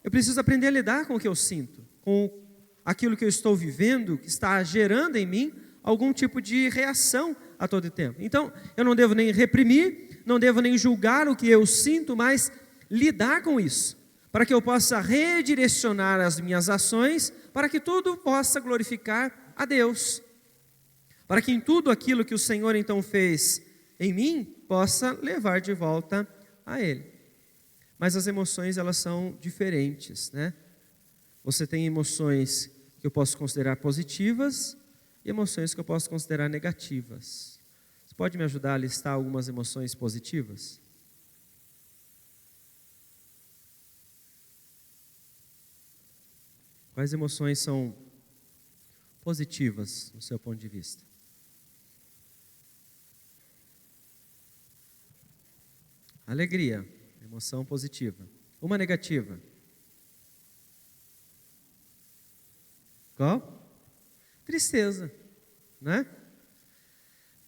eu preciso aprender a lidar com o que eu sinto, com aquilo que eu estou vivendo, que está gerando em mim algum tipo de reação a todo tempo. Então, eu não devo nem reprimir, não devo nem julgar o que eu sinto, mas lidar com isso, para que eu possa redirecionar as minhas ações, para que tudo possa glorificar a Deus, para que em tudo aquilo que o Senhor então fez em mim, possa levar de volta a Ele. Mas as emoções, elas são diferentes, né? Você tem emoções que eu posso considerar positivas e emoções que eu posso considerar negativas. Você pode me ajudar a listar algumas emoções positivas? Quais emoções são positivas no seu ponto de vista? Alegria, emoção positiva. Uma negativa. Qual? Tristeza, né?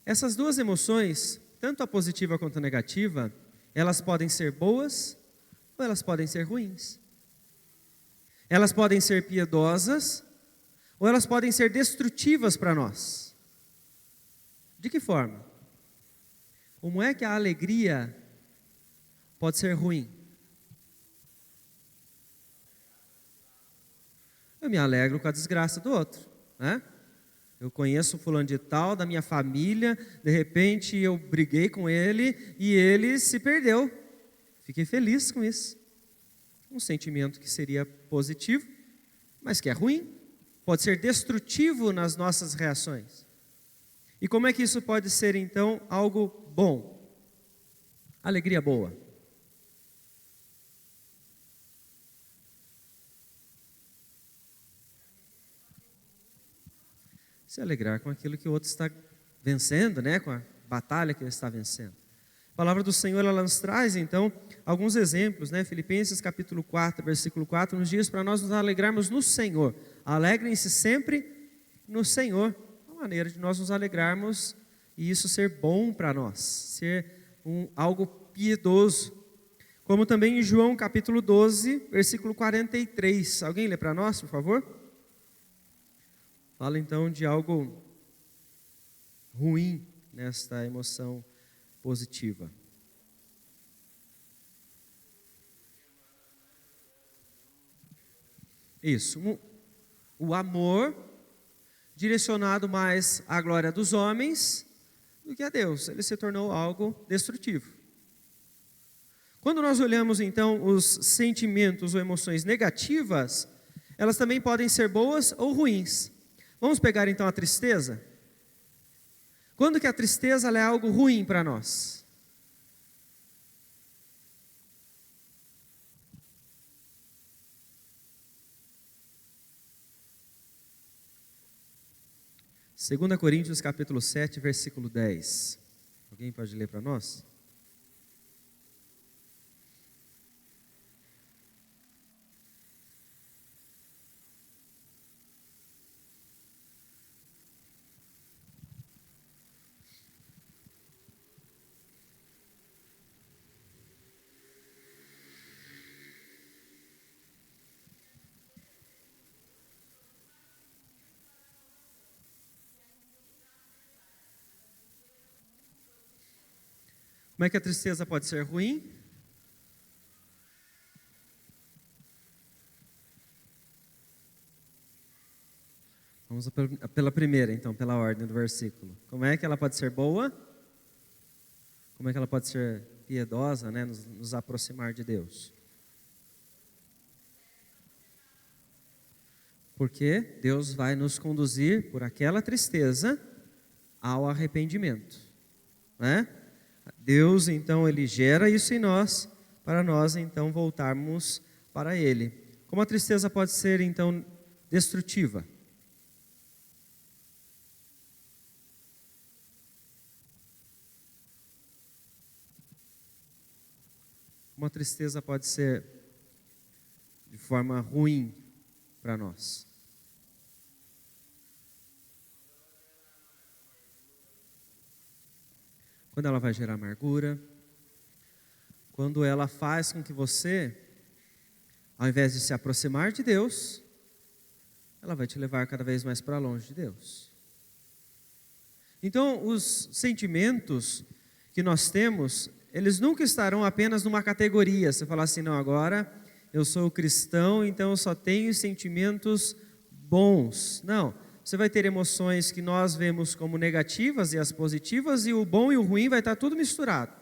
Essas duas emoções, tanto a positiva quanto a negativa, elas podem ser boas ou elas podem ser ruins. Elas podem ser piedosas ou elas podem ser destrutivas para nós. De que forma? Como é que a alegria pode ser ruim? Eu me alegro com a desgraça do outro, né? Eu conheço um fulano de tal, da minha família, de repente eu briguei com ele e ele se perdeu. Fiquei feliz com isso. Um sentimento que seria positivo, mas que é ruim, pode ser destrutivo nas nossas reações. E como é que isso pode ser então algo bom? Alegria boa. Se alegrar com aquilo que o outro está vencendo, né? Com a batalha que ele está vencendo. A palavra do Senhor, ela nos traz, então, alguns exemplos, né? Filipenses capítulo 4, versículo 4, nos diz para nós nos alegrarmos no Senhor. Alegrem-se sempre no Senhor. Uma maneira de nós nos alegrarmos e isso ser bom para nós, ser algo piedoso. Como também em João capítulo 12, versículo 43. Alguém lê para nós, por favor? Fala então de algo ruim nesta emoção positiva. Isso, o amor direcionado mais à glória dos homens do que a Deus. Ele se tornou algo destrutivo. Quando nós olhamos então os sentimentos ou emoções negativas, elas também podem ser boas ou ruins. Vamos pegar então a tristeza? Quando que a tristeza ela é algo ruim para nós? Segunda Coríntios capítulo 7, versículo 10. Alguém pode ler para nós? Como é que a tristeza pode ser ruim? Vamos pela primeira, então, pela ordem do versículo. Como é que ela pode ser boa? Como é que ela pode ser piedosa, né? Nos aproximar de Deus? Porque Deus vai nos conduzir por aquela tristeza ao arrependimento, né? Deus, então, Ele gera isso em nós, para nós, então, voltarmos para Ele. Como a tristeza pode ser, então, destrutiva? Como a tristeza pode ser de forma ruim para nós? Quando ela vai gerar amargura, quando ela faz com que você ao invés de se aproximar de Deus, ela vai te levar cada vez mais para longe de Deus. Então, os sentimentos que nós temos, eles nunca estarão apenas numa categoria. Você fala assim, não, agora eu sou cristão, então eu só tenho sentimentos bons. Não, você vai ter emoções que nós vemos como negativas e as positivas, e o bom e o ruim vai estar tudo misturado.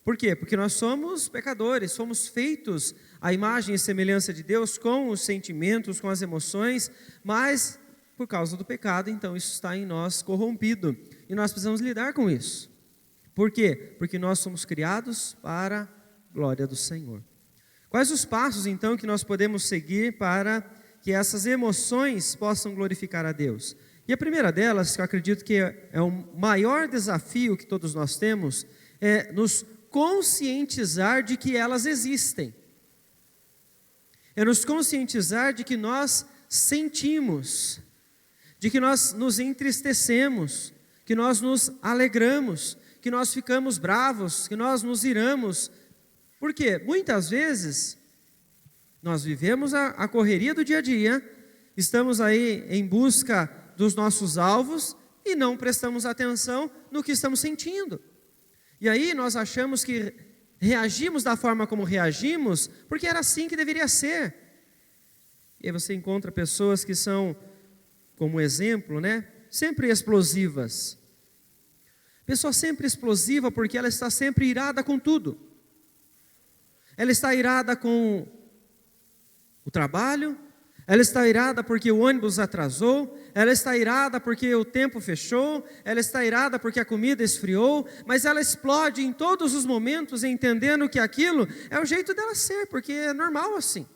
Por quê? Porque nós somos pecadores, somos feitos à imagem e semelhança de Deus com os sentimentos, com as emoções, mas por causa do pecado, então isso está em nós corrompido, e nós precisamos lidar com isso. Por quê? Porque nós somos criados para a glória do Senhor. Quais os passos então que nós podemos seguir para que essas emoções possam glorificar a Deus? E a primeira delas, que eu acredito que é o maior desafio que todos nós temos, é nos conscientizar de que elas existem. É nos conscientizar de que nós sentimos, de que nós nos entristecemos, que nós nos alegramos, que nós ficamos bravos, que nós nos iramos. Por quê? Muitas vezes nós vivemos a correria do dia a dia, estamos aí em busca dos nossos alvos e não prestamos atenção no que estamos sentindo. E aí nós achamos que reagimos da forma como reagimos, porque era assim que deveria ser. E aí você encontra pessoas que são, como exemplo, sempre explosivas. Pessoa sempre explosiva porque ela está sempre irada com tudo. Ela está irada com o trabalho, ela está irada porque o ônibus atrasou, ela está irada porque o tempo fechou, ela está irada porque a comida esfriou, mas ela explode em todos os momentos, entendendo que aquilo é o jeito dela ser, porque é normal assim.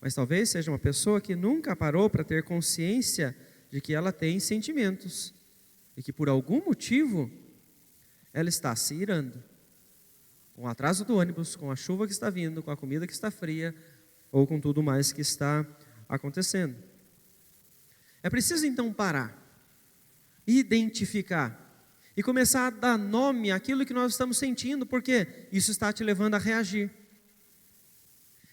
Mas talvez seja uma pessoa que nunca parou para ter consciência de que ela tem sentimentos, e que por algum motivo ela está se irando. Com o atraso do ônibus, com a chuva que está vindo, com a comida que está fria, ou com tudo mais que está acontecendo. É preciso então parar, identificar e começar a dar nome àquilo que nós estamos sentindo, porque isso está te levando a reagir.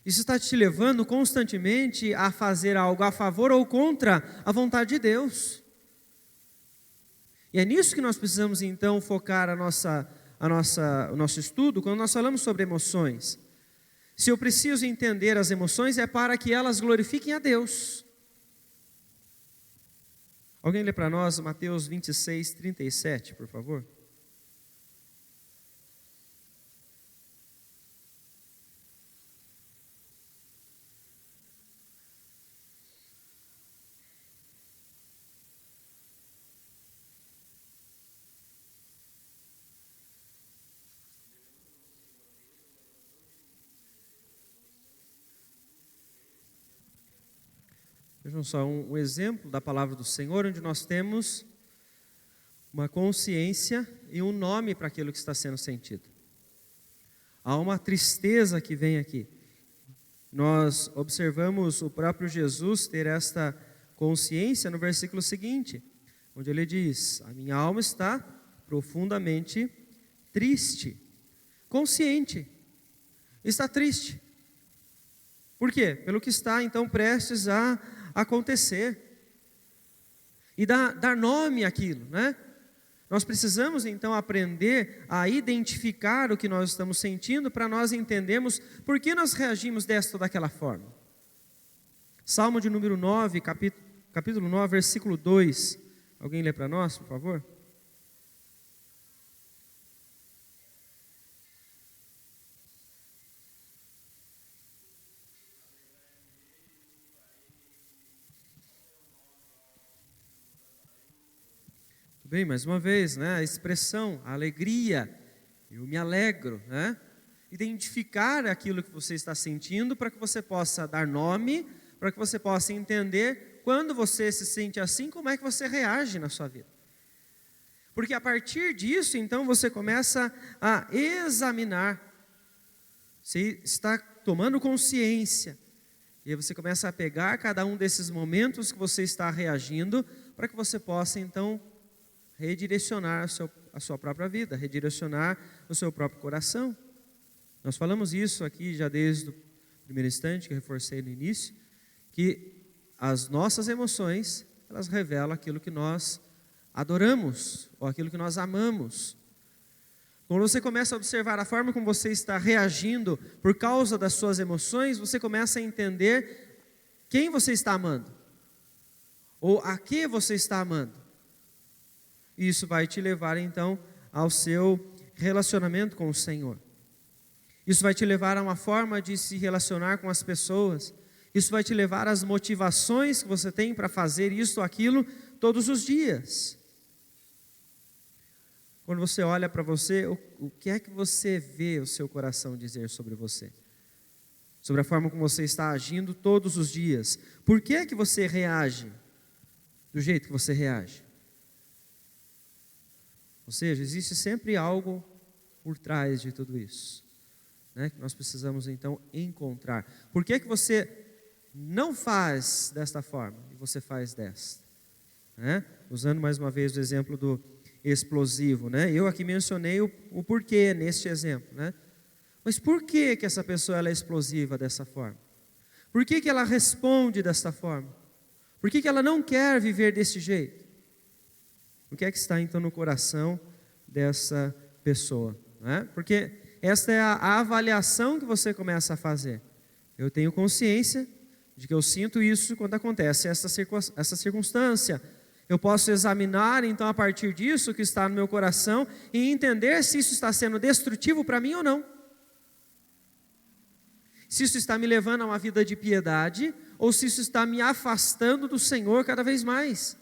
Isso está te levando constantemente a fazer algo a favor ou contra a vontade de Deus. E é nisso que nós precisamos então focar o nosso estudo, quando nós falamos sobre emoções. Se eu preciso entender as emoções, é para que elas glorifiquem a Deus. Alguém lê para nós Mateus 26, 37, por favor? Vejam só, um exemplo da palavra do Senhor, onde nós temos uma consciência e um nome para aquilo que está sendo sentido. Há uma tristeza que vem aqui. Nós observamos o próprio Jesus ter esta consciência no versículo seguinte, onde ele diz: a minha alma está profundamente triste. Consciente, está triste. Por quê? Pelo que está então prestes a acontecer. E dar nome àquilo, Nós precisamos então aprender a identificar o que nós estamos sentindo, para nós entendermos por que nós reagimos desta ou daquela forma. Salmo de número 9, capítulo 9, versículo 2. Alguém lê para nós, por favor? Bem, mais uma vez, a expressão, a alegria, eu me alegro, Identificar aquilo que você está sentindo para que você possa dar nome, para que você possa entender quando você se sente assim, como é que você reage na sua vida. Porque a partir disso, então, você começa a examinar, você está tomando consciência, e aí você começa a pegar cada um desses momentos que você está reagindo, para que você possa, então, redirecionar a sua própria vida, redirecionar o seu próprio coração. Nós falamos isso aqui já desde o primeiro instante, que eu reforcei no início, que as nossas emoções, elas revelam aquilo que nós adoramos, ou aquilo que nós amamos. Quando você começa a observar a forma como você está reagindo por causa das suas emoções, você começa a entender quem você está amando, ou a que você está amando. E isso vai te levar então ao seu relacionamento com o Senhor. Isso vai te levar a uma forma de se relacionar com as pessoas. Isso vai te levar às motivações que você tem para fazer isso ou aquilo todos os dias. Quando você olha para você, o que é que você vê o seu coração dizer sobre você? Sobre a forma como você está agindo todos os dias. Por que é que você reage do jeito que você reage? Ou seja, existe sempre algo por trás de tudo isso, né, que nós precisamos então encontrar. Por que é que você não faz desta forma e você faz desta? Né? Usando mais uma vez o exemplo do explosivo, né? Eu aqui mencionei o porquê neste exemplo, né? Mas por que que essa pessoa ela é explosiva dessa forma? Por que que ela responde dessa forma? Por que que ela não quer viver desse jeito? O que é que está então no coração dessa pessoa, né? Porque esta é a avaliação que você começa a fazer. Eu tenho consciência de que eu sinto isso quando acontece essa circunstância. Eu posso examinar, então, a partir disso que está no meu coração e entender se isso está sendo destrutivo para mim ou não. Se isso está me levando a uma vida de piedade ou se isso está me afastando do Senhor cada vez mais.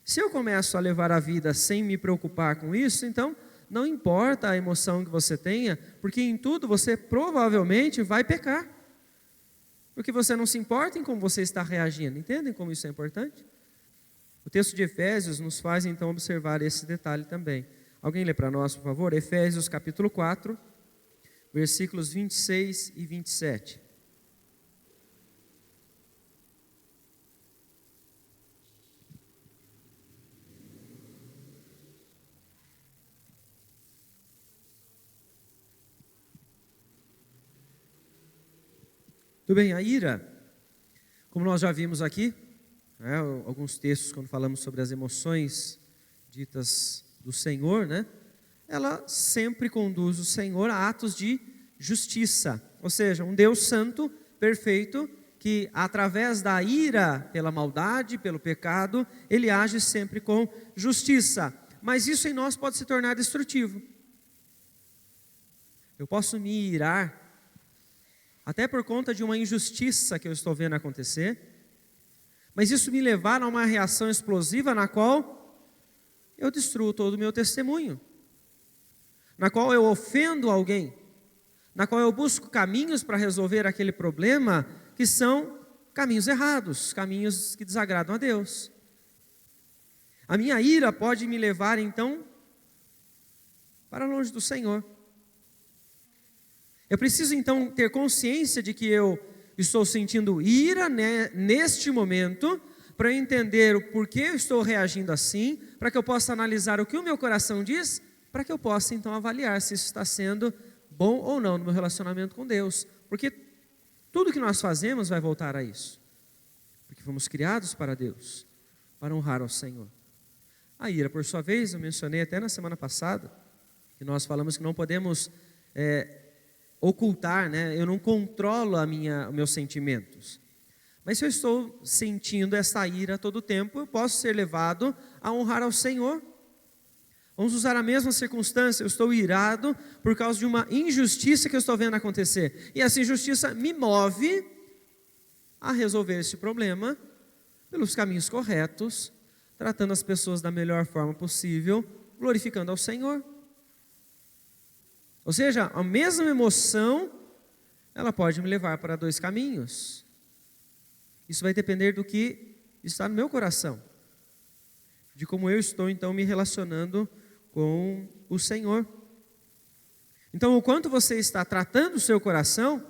Se eu começo a levar a vida sem me preocupar com isso, então não importa a emoção que você tenha, porque em tudo você provavelmente vai pecar. Porque você não se importa em como você está reagindo. Entendem como isso é importante? O texto de Efésios nos faz então observar esse detalhe também. Alguém lê para nós, por favor? Efésios capítulo 4, versículos 26 e 27. Tudo bem, a ira, como nós já vimos aqui, né, alguns textos quando falamos sobre as emoções ditas do Senhor, né, ela sempre conduz o Senhor a atos de justiça, ou seja, um Deus santo, perfeito, que através da ira pela maldade, pelo pecado, Ele age sempre com justiça, mas isso em nós pode se tornar destrutivo. Eu posso me irar até por conta de uma injustiça que eu estou vendo acontecer, mas isso me levar a uma reação explosiva na qual eu destruo todo o meu testemunho, na qual eu ofendo alguém, na qual eu busco caminhos para resolver aquele problema que são caminhos errados, caminhos que desagradam a Deus. A minha ira pode me levar então para longe do Senhor. Eu preciso então ter consciência de que eu estou sentindo ira, né, neste momento, para entender o porquê eu estou reagindo assim, para que eu possa analisar o que o meu coração diz, para que eu possa então avaliar se isso está sendo bom ou não no meu relacionamento com Deus. Porque tudo que nós fazemos vai voltar a isso. Porque fomos criados para Deus, para honrar ao Senhor. A ira, por sua vez, eu mencionei até na semana passada, que nós falamos que não podemos ocultar, né? Eu não controlo os meus sentimentos. Mas se eu estou sentindo essa ira todo o tempo, eu posso ser levado a honrar ao Senhor. Vamos usar a mesma circunstância, eu estou irado por causa de uma injustiça que eu estou vendo acontecer. E essa injustiça me move a resolver esse problema pelos caminhos corretos, tratando as pessoas da melhor forma possível, glorificando ao Senhor. Ou seja, a mesma emoção, ela pode me levar para dois caminhos. Isso vai depender do que está no meu coração, de como eu estou então me relacionando com o Senhor. Então, o quanto você está tratando o seu coração,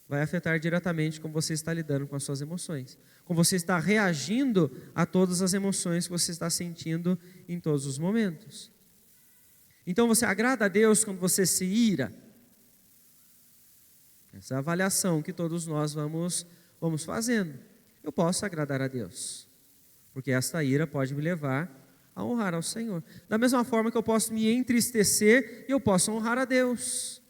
vai afetar diretamente como você está lidando com as suas emoções, como você está reagindo a todas as emoções que você está sentindo em todos os momentos. Então você agrada a Deus quando você se ira? Essa é a avaliação que todos nós vamos fazendo. Eu posso agradar a Deus, porque esta ira pode me levar a honrar ao Senhor. Da mesma forma que eu posso me entristecer e eu posso honrar a Deus.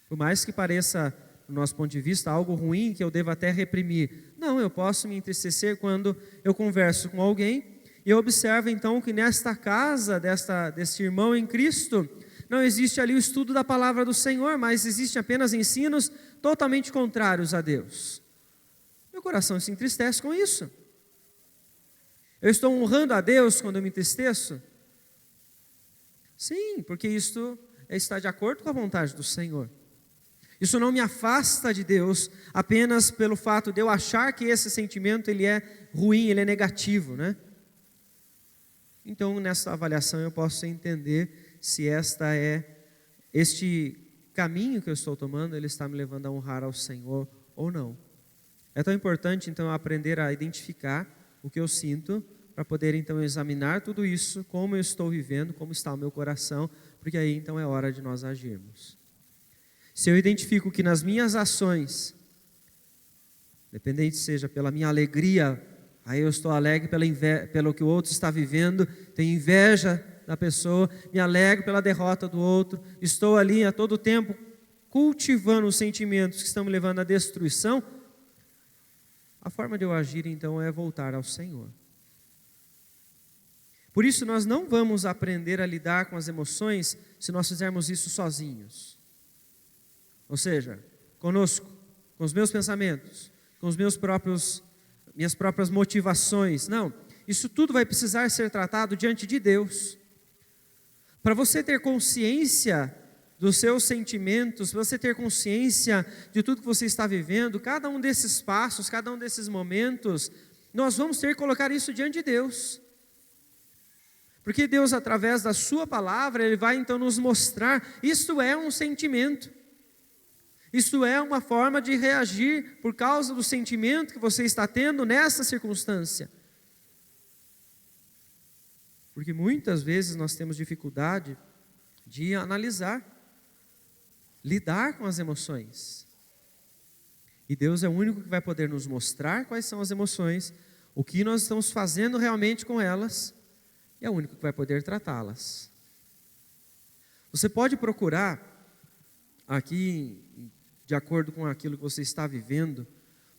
Por mais que pareça, do nosso ponto de vista, algo ruim que eu devo até reprimir. Não, eu posso me entristecer quando eu converso com alguém e eu observo então que nesta casa, deste irmão em Cristo, não existe ali o estudo da palavra do Senhor, mas existem apenas ensinos totalmente contrários a Deus. Meu coração se entristece com isso. Eu estou honrando a Deus quando eu me entristeço? Sim, porque isto está de acordo com a vontade do Senhor. Isso não me afasta de Deus apenas pelo fato de eu achar que esse sentimento ele é ruim, ele é negativo, né? Então, nessa avaliação eu posso entender se este caminho que eu estou tomando, ele está me levando a honrar ao Senhor ou não. É tão importante, então, eu aprender a identificar o que eu sinto, para poder, então, examinar tudo isso, como eu estou vivendo, como está o meu coração, porque aí, então, é hora de nós agirmos. Se eu identifico que nas minhas ações, independente seja pela minha alegria, aí eu estou alegre pelo que o outro está vivendo, tenho inveja da pessoa, me alegro pela derrota do outro, estou ali a todo tempo cultivando os sentimentos que estão me levando à destruição, a forma de eu agir então é voltar ao Senhor. Por isso nós não vamos aprender a lidar com as emoções se nós fizermos isso sozinhos. Ou seja, conosco, com os meus pensamentos, com os minhas próprias motivações. Não, isso tudo vai precisar ser tratado diante de Deus. Para você ter consciência dos seus sentimentos, para você ter consciência de tudo que você está vivendo, cada um desses passos, cada um desses momentos, nós vamos ter que colocar isso diante de Deus. Porque Deus, através da sua palavra, Ele vai então nos mostrar, isto é um sentimento. Isto é uma forma de reagir por causa do sentimento que você está tendo nessa circunstância. Porque muitas vezes nós temos dificuldade de analisar, lidar com as emoções. E Deus é o único que vai poder nos mostrar quais são as emoções, o que nós estamos fazendo realmente com elas, e é o único que vai poder tratá-las. Você pode procurar aqui, de acordo com aquilo que você está vivendo,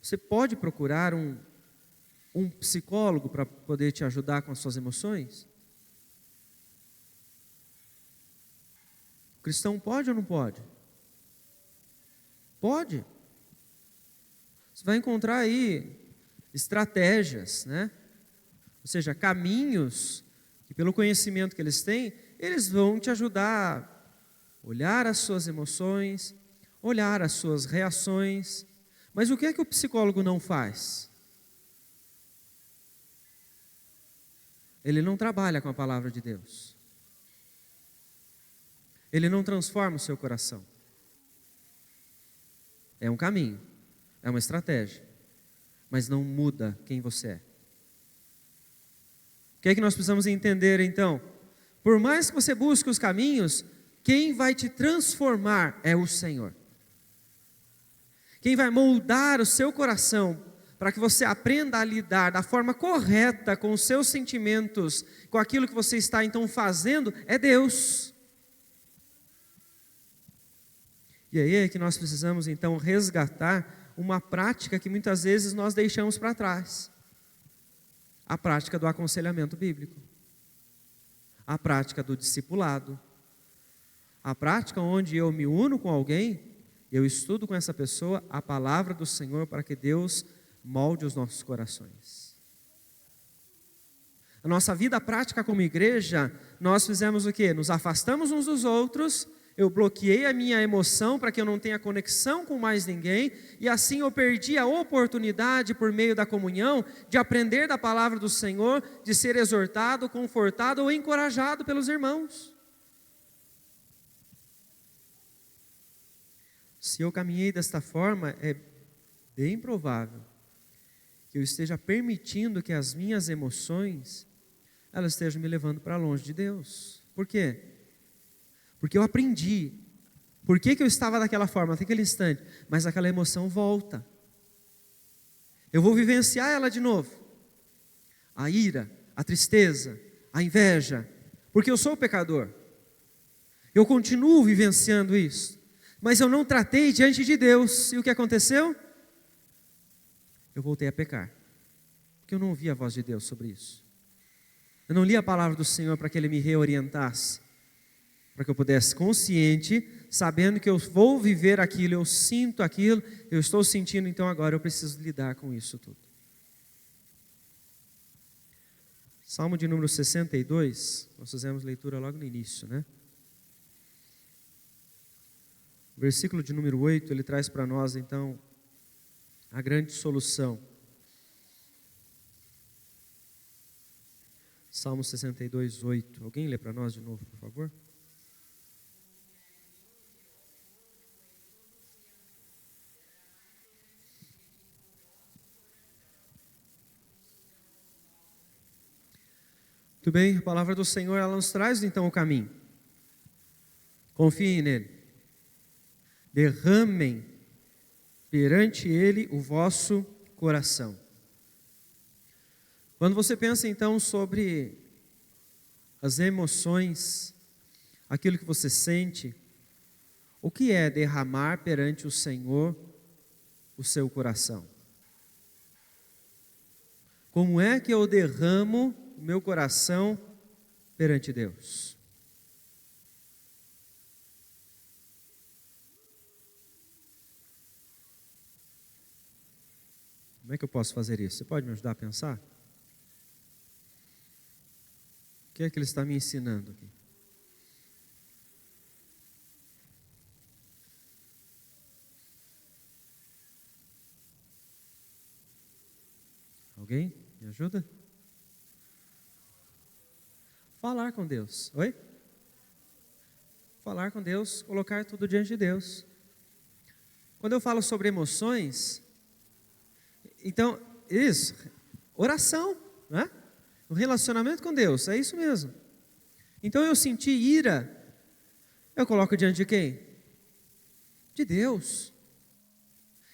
você pode procurar um psicólogo para poder te ajudar com as suas emoções? O cristão pode ou não pode? Pode. Você vai encontrar aí estratégias, né? Ou seja, caminhos que pelo conhecimento que eles têm, eles vão te ajudar a olhar as suas emoções, olhar as suas reações. Mas o que é que o psicólogo não faz? Ele não trabalha com a palavra de Deus. Ele não transforma o seu coração. É um caminho, é uma estratégia, mas não muda quem você é. O que é que nós precisamos entender então? Por mais que você busque os caminhos, quem vai te transformar é o Senhor. Quem vai moldar o seu coração para que você aprenda a lidar da forma correta com os seus sentimentos, com aquilo que você está então fazendo, é Deus. E aí é que nós precisamos então resgatar uma prática que muitas vezes nós deixamos para trás. A prática do aconselhamento bíblico. A prática do discipulado. A prática onde eu me uno com alguém, eu estudo com essa pessoa a palavra do Senhor para que Deus molde os nossos corações. A nossa vida prática como igreja, nós fizemos o quê? Nos afastamos uns dos outros, eu bloqueei a minha emoção para que eu não tenha conexão com mais ninguém, e assim eu perdi a oportunidade por meio da comunhão de aprender da palavra do Senhor, de ser exortado, confortado ou encorajado pelos irmãos. Se eu caminhei desta forma, é bem provável que eu esteja permitindo que as minhas emoções, elas estejam me levando para longe de Deus. Por quê? Porque eu aprendi. Por que eu estava daquela forma, naquele instante? Mas aquela emoção volta. Eu vou vivenciar ela de novo. A ira, a tristeza, a inveja. Porque eu sou pecador. Eu continuo vivenciando isso. Mas eu não tratei diante de Deus. E o que aconteceu? Eu voltei a pecar. Porque eu não ouvi a voz de Deus sobre isso. Eu não li a palavra do Senhor para que Ele me reorientasse. Para que eu pudesse, consciente, sabendo que eu vou viver aquilo, eu sinto aquilo, eu estou sentindo, então agora eu preciso lidar com isso tudo. Salmo de número 62, nós fizemos leitura logo no início, né? O versículo de número 8, ele traz para nós, então, a grande solução. Salmo 62, 8. Alguém lê para nós de novo, por favor? Muito bem, a palavra do Senhor, ela nos traz então o caminho. Confiem nele. Derramem perante ele o vosso coração. Quando você pensa então sobre as emoções, aquilo que você sente, o que é derramar perante o Senhor o seu coração? Como é que eu derramo o meu coração perante Deus? Como é que eu posso fazer isso? Você pode me ajudar a pensar? O que é que Ele está me ensinando aqui? Alguém me ajuda? Falar com Deus. Oi? Falar com Deus, colocar tudo diante de Deus. Quando eu falo sobre emoções, então, isso, oração, né? O relacionamento com Deus, é isso mesmo. Então eu senti ira, eu coloco diante de quem? De Deus.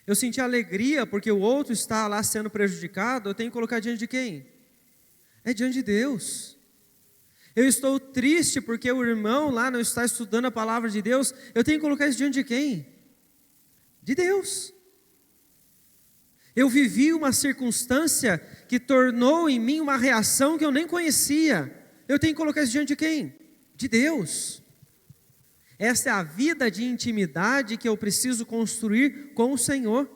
Eu senti alegria porque o outro está lá sendo prejudicado, eu tenho que colocar diante de quem? É diante de Deus. Eu estou triste porque o irmão lá não está estudando a palavra de Deus, eu tenho que colocar isso diante de quem? De Deus. Eu vivi uma circunstância que tornou em mim uma reação que eu nem conhecia. Eu tenho que colocar isso diante de quem? De Deus. Esta é a vida de intimidade que eu preciso construir com o Senhor.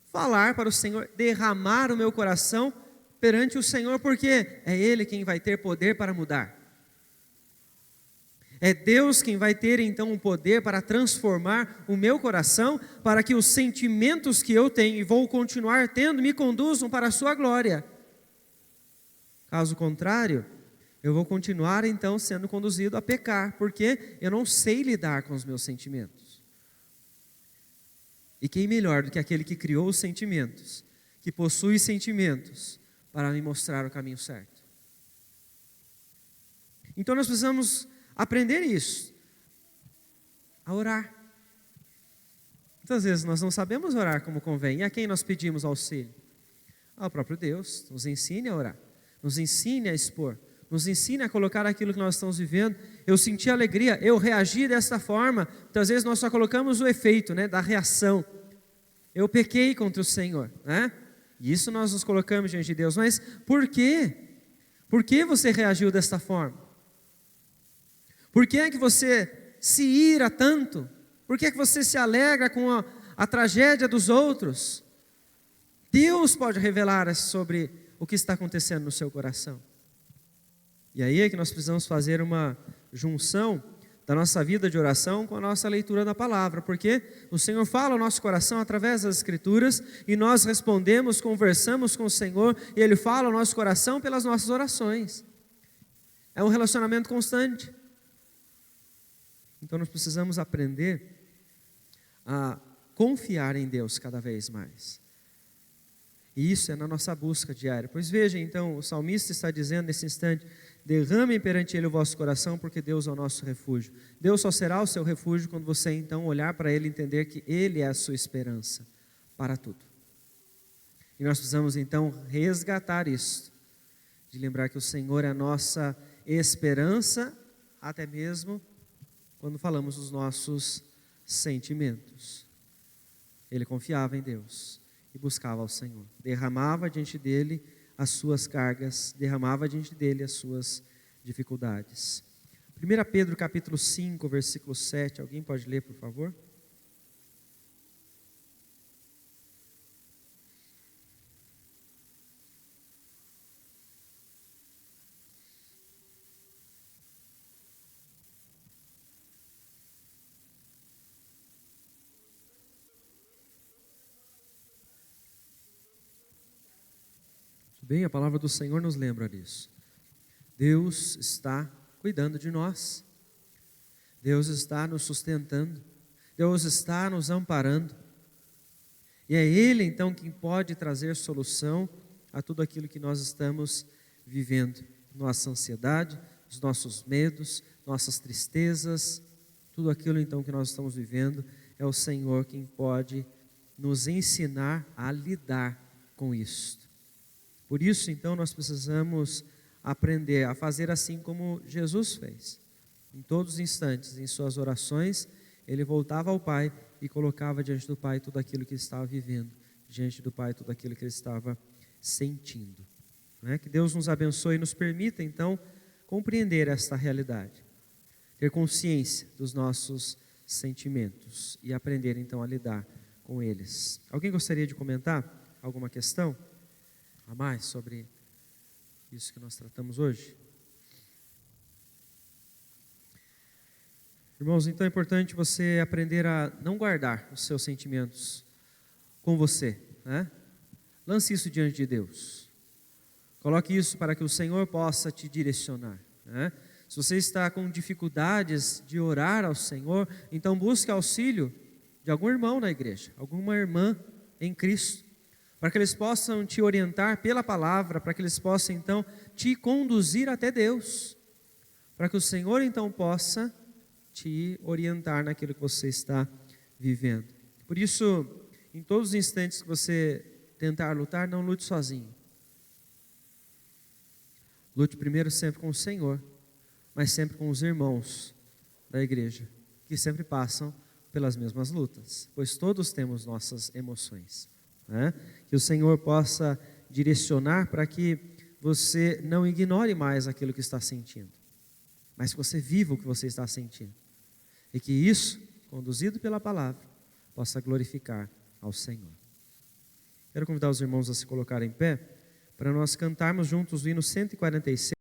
Falar para o Senhor, derramar o meu coração perante o Senhor, porque é Ele quem vai ter poder para mudar. É Deus quem vai ter então o poder para transformar o meu coração, para que os sentimentos que eu tenho e vou continuar tendo me conduzam para a sua glória. Caso contrário, eu vou continuar então sendo conduzido a pecar, porque eu não sei lidar com os meus sentimentos. E quem melhor do que aquele que criou os sentimentos, que possui sentimentos, para me mostrar o caminho certo? Então nós precisamos aprender isso, a orar. Muitas vezes nós não sabemos orar como convém. E a quem nós pedimos auxílio? Ao próprio Deus. Nos ensine a orar, nos ensine a expor, nos ensine a colocar aquilo que nós estamos vivendo. Eu senti alegria, eu reagi dessa forma. Muitas vezes nós só colocamos o efeito, né, da reação. Eu pequei contra o Senhor, né? E isso nós nos colocamos diante de Deus. Mas por quê? Por que você reagiu desta forma? Por que é que você se ira tanto? Por que é que você se alegra com a tragédia dos outros? Deus pode revelar sobre o que está acontecendo no seu coração. E aí é que nós precisamos fazer uma junção da nossa vida de oração com a nossa leitura da palavra, porque o Senhor fala ao nosso coração através das Escrituras, e nós respondemos, conversamos com o Senhor, e Ele fala ao nosso coração pelas nossas orações. É um relacionamento constante. Então nós precisamos aprender a confiar em Deus cada vez mais. E isso é na nossa busca diária. Pois veja, então, o salmista está dizendo nesse instante: Derramem perante Ele o vosso coração, porque Deus é o nosso refúgio. Deus só será o seu refúgio quando você então olhar para Ele e entender que Ele é a sua esperança para tudo. E nós precisamos então resgatar isso, de lembrar que o Senhor é a nossa esperança, até mesmo quando falamos dos nossos sentimentos. Ele confiava em Deus e buscava ao Senhor. Derramava diante dele as suas cargas, derramava diante dele as suas dificuldades. 1 Pedro capítulo 5, versículo 7, alguém pode ler, por favor? Bem, a palavra do Senhor nos lembra disso. Deus está cuidando de nós. Deus está nos sustentando. Deus está nos amparando. E é Ele, então, quem pode trazer solução a tudo aquilo que nós estamos vivendo. Nossa ansiedade, os nossos medos, nossas tristezas, tudo aquilo, então, que nós estamos vivendo, é o Senhor quem pode nos ensinar a lidar com isso. Por isso, então, nós precisamos aprender a fazer assim como Jesus fez. Em todos os instantes, em suas orações, ele voltava ao Pai e colocava diante do Pai tudo aquilo que ele estava vivendo, diante do Pai tudo aquilo que ele estava sentindo. Não é? Que Deus nos abençoe e nos permita, então, compreender esta realidade, ter consciência dos nossos sentimentos e aprender, então, a lidar com eles. Alguém gostaria de comentar alguma questão a mais sobre isso que nós tratamos hoje? Irmãos, então é importante você aprender a não guardar os seus sentimentos com você, né? Lance isso diante de Deus. Coloque isso para que o Senhor possa te direcionar, né? Se você está com dificuldades de orar ao Senhor, então busque auxílio de algum irmão na igreja, alguma irmã em Cristo, para que eles possam te orientar pela palavra, para que eles possam então te conduzir até Deus, para que o Senhor então possa te orientar naquilo que você está vivendo. Por isso, em todos os instantes que você tentar lutar, não lute sozinho. Lute primeiro sempre com o Senhor, mas sempre com os irmãos da igreja, que sempre passam pelas mesmas lutas, pois todos temos nossas emoções, né? Que o Senhor possa direcionar para que você não ignore mais aquilo que está sentindo, mas que você viva o que você está sentindo, e que isso, conduzido pela palavra, possa glorificar ao Senhor. Quero convidar os irmãos a se colocarem em pé, para nós cantarmos juntos o hino 146.